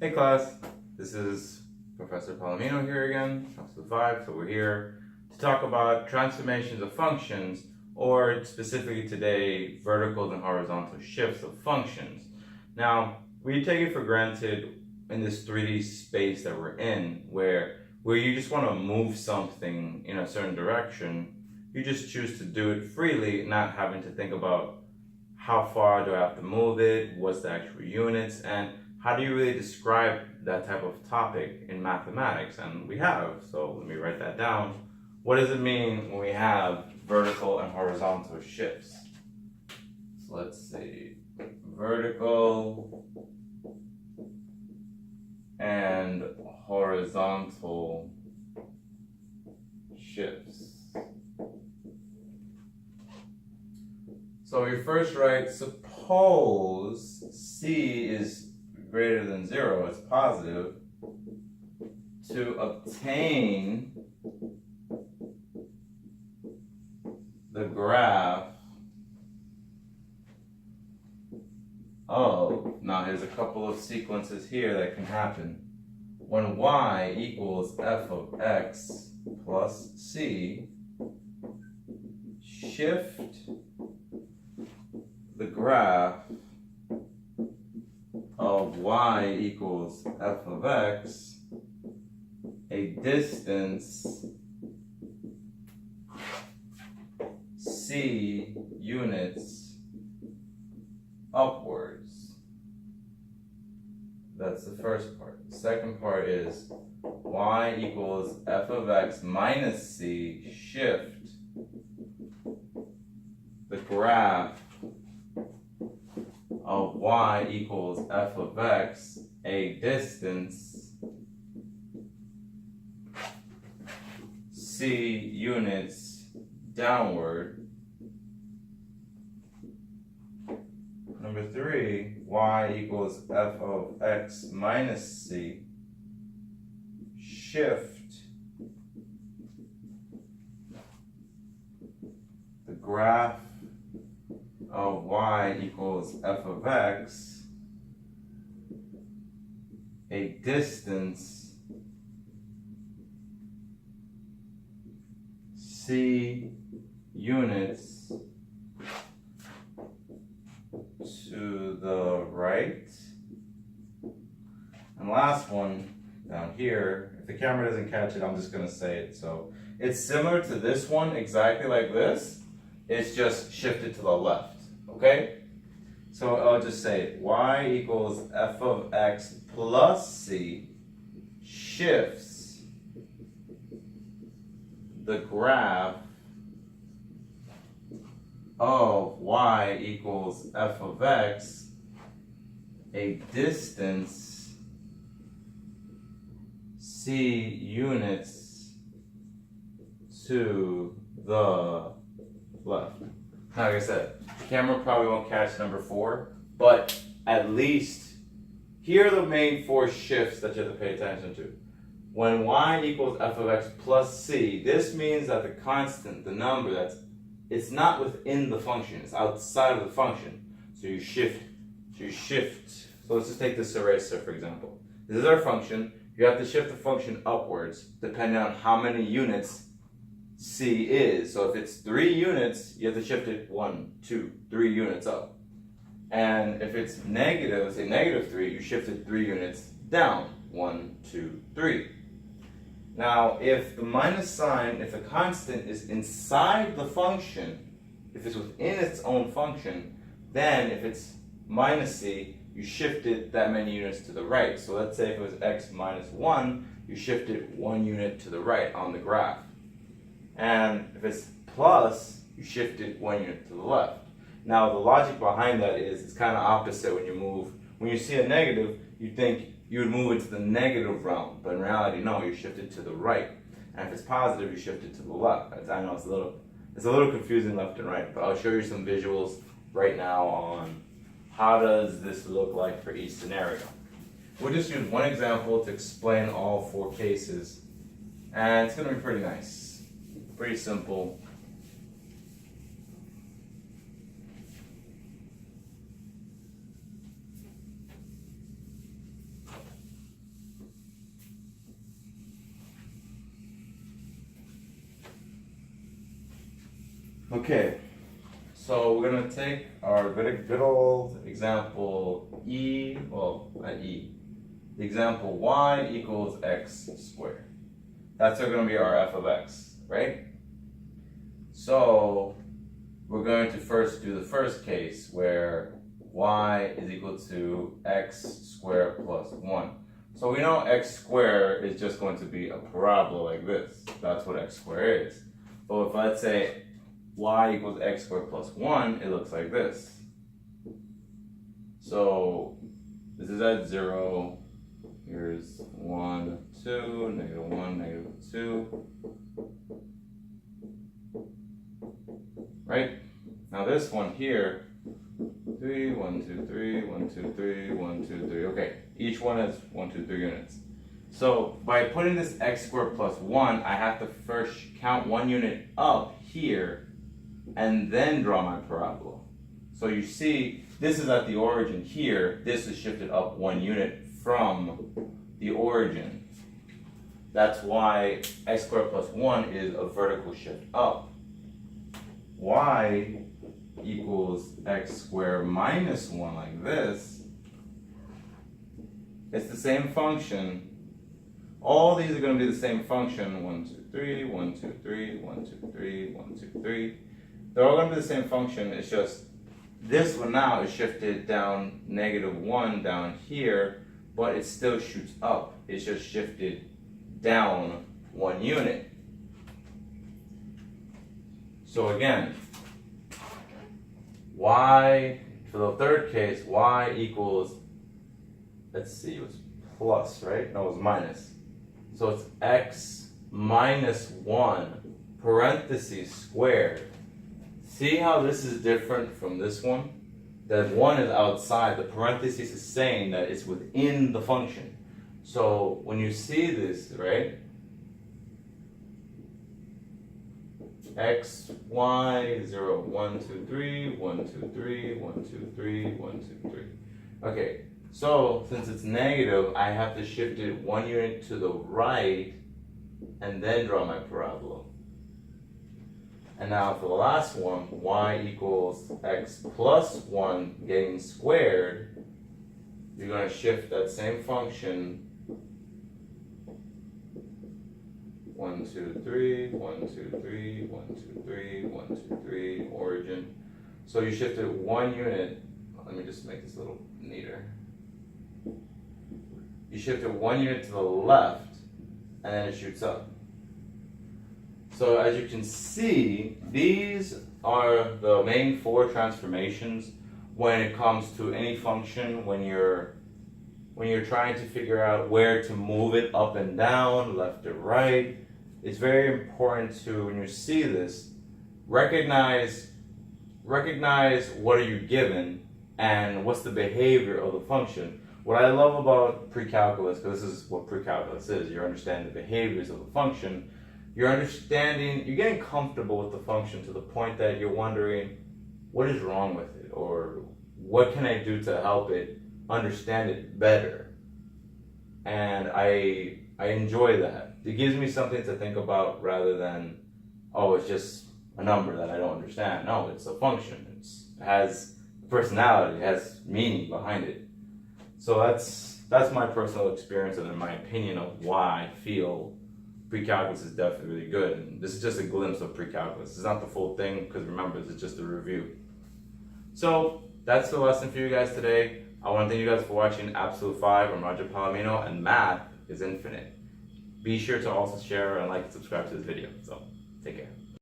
Hey class, this is Professor Palomino here again, Episode 5. So we're here to talk about transformations of functions, or specifically today, vertical and horizontal shifts of functions. Now, we take it for granted in this 3D space that we're in, where you just want to move something in a certain direction, you just choose to do it freely, not having to think about how far do I have to move it, what's the actual units, and how do you really describe that type of topic in mathematics? And we have, so let me write that down. What does it mean when we have vertical and horizontal shifts? So let's see, vertical and horizontal shifts. So we first write, suppose C is greater than 0, it's positive, to obtain the graph of, now here's a couple of sequences here that can happen. When y equals f of x plus c, shift the graph of y equals f of x a distance c units upwards. That's the first part. The second part is y equals f of x minus c, shift the graph of y equals f of x a distance c units downward. Number 3, y equals f of x minus c, shift the graph of y equals f of x a distance c units to the right. And last one down here, if the camera doesn't catch it, I'm just going to say it. So it's similar to this one, exactly like this. It's just shifted to the left. Okay? So I'll just say y equals f of x plus c shifts the graph of y equals f of x a distance c units to the left. Like I said, the camera probably won't catch number 4, but at least here are the main 4 shifts that you have to pay attention to. When y equals f of x plus c, this means that the constant, the number it's not within the function, it's outside of the function. So you shift. So let's just take this eraser, for example. This is our function. You have to shift the function upwards depending on how many units c is. So if it's 3 units, you have to shift it 1, 2, 3 units up. And if it's negative, let's say negative 3, you shift it 3 units down. 1, 2, 3. Now, if the minus sign, if the constant is inside the function, if it's within its own function, then if it's minus c, you shift it that many units to the right. So let's say if it was x minus 1, you shift it 1 unit to the right on the graph. And if it's plus, you shift it 1 unit to the left. Now, the logic behind that is it's kind of opposite when you move. When you see a negative, you think you would move into the negative realm, but in reality, no, you shift it to the right. And if it's positive, you shift it to the left. I know it's a little confusing left and right, but I'll show you some visuals right now on how does this look like for each scenario. We'll just use one example to explain all 4 cases, and it's going to be pretty nice. Pretty simple. Okay, so we're gonna take our good old example E, well, not E, the example y equals x squared. That's gonna be our f of x, right? So we're going to first do the first case where y is equal to x squared plus 1. So we know x squared is just going to be a parabola like this. That's what x squared is. But if let's say y equals x squared plus 1, it looks like this. So this is at 0. Here's 1, 2, negative 1, negative 2. Right? Now this one here, 3, 1, 2, 3, 1, 2, 3, 1, 2, 3. Okay, each one has 1, 2, 3 units. So by putting this x squared plus 1, I have to first count 1 unit up here and then draw my parabola. So you see, this is at the origin here. This is shifted up 1 unit from the origin. That's why x squared plus 1 is a vertical shift up. Y equals x squared minus 1 like this. It's the same function. All these are going to be the same function. 1, 2, 3, 1, 2, 3, 1, 2, 3, 1, 2, 3. They're all going to be the same function. It's just this one now is shifted down negative 1 down here, but it still shoots up. It's just shifted down 1 unit. So again, y, for the third case, y equals, let's see, it was plus, right? No, it was minus. So it's x minus 1, parentheses squared. See how this is different from this one? That 1 is outside, the parentheses is saying that it's within the function. So when you see this, right? X, y, 0, 1, 2, 3, 1, 2, 3, 1, 2, 3, 1, 2, 3. Okay, so since it's negative, I have to shift it 1 unit to the right and then draw my parabola. And now for the last one, y equals x plus 1 getting squared, you're going to shift that same function 1, 2, 3, 1, 2, 3, 1, 2, 3, 1, 2, 3, origin. So you shifted 1 unit. Let me just make this a little neater. You shifted 1 unit to the left, and then it shoots up. So as you can see, these are the main 4 transformations when it comes to any function. When you're trying to figure out where to move it up and down, left or right. It's very important to, when you see this, recognize what are you given and what's the behavior of the function. What I love about pre-calculus, because this is what pre-calculus is, you're understanding the behaviors of the function, you're getting comfortable with the function to the point that you're wondering, what is wrong with it? Or what can I do to help it understand it better? And I enjoy that. It gives me something to think about rather than, oh, it's just a number that I don't understand. No, it's a function. It has personality, it has meaning behind it. So that's my personal experience and in my opinion of why I feel pre-calculus is definitely really good. And this is just a glimpse of pre-calculus. It's not the full thing, because remember, this is just a review. So that's the lesson for you guys today. I want to thank you guys for watching Absolute 5. I'm Roger Palomino, and math is infinite. Be sure to also share and like and subscribe to this video. So, take care.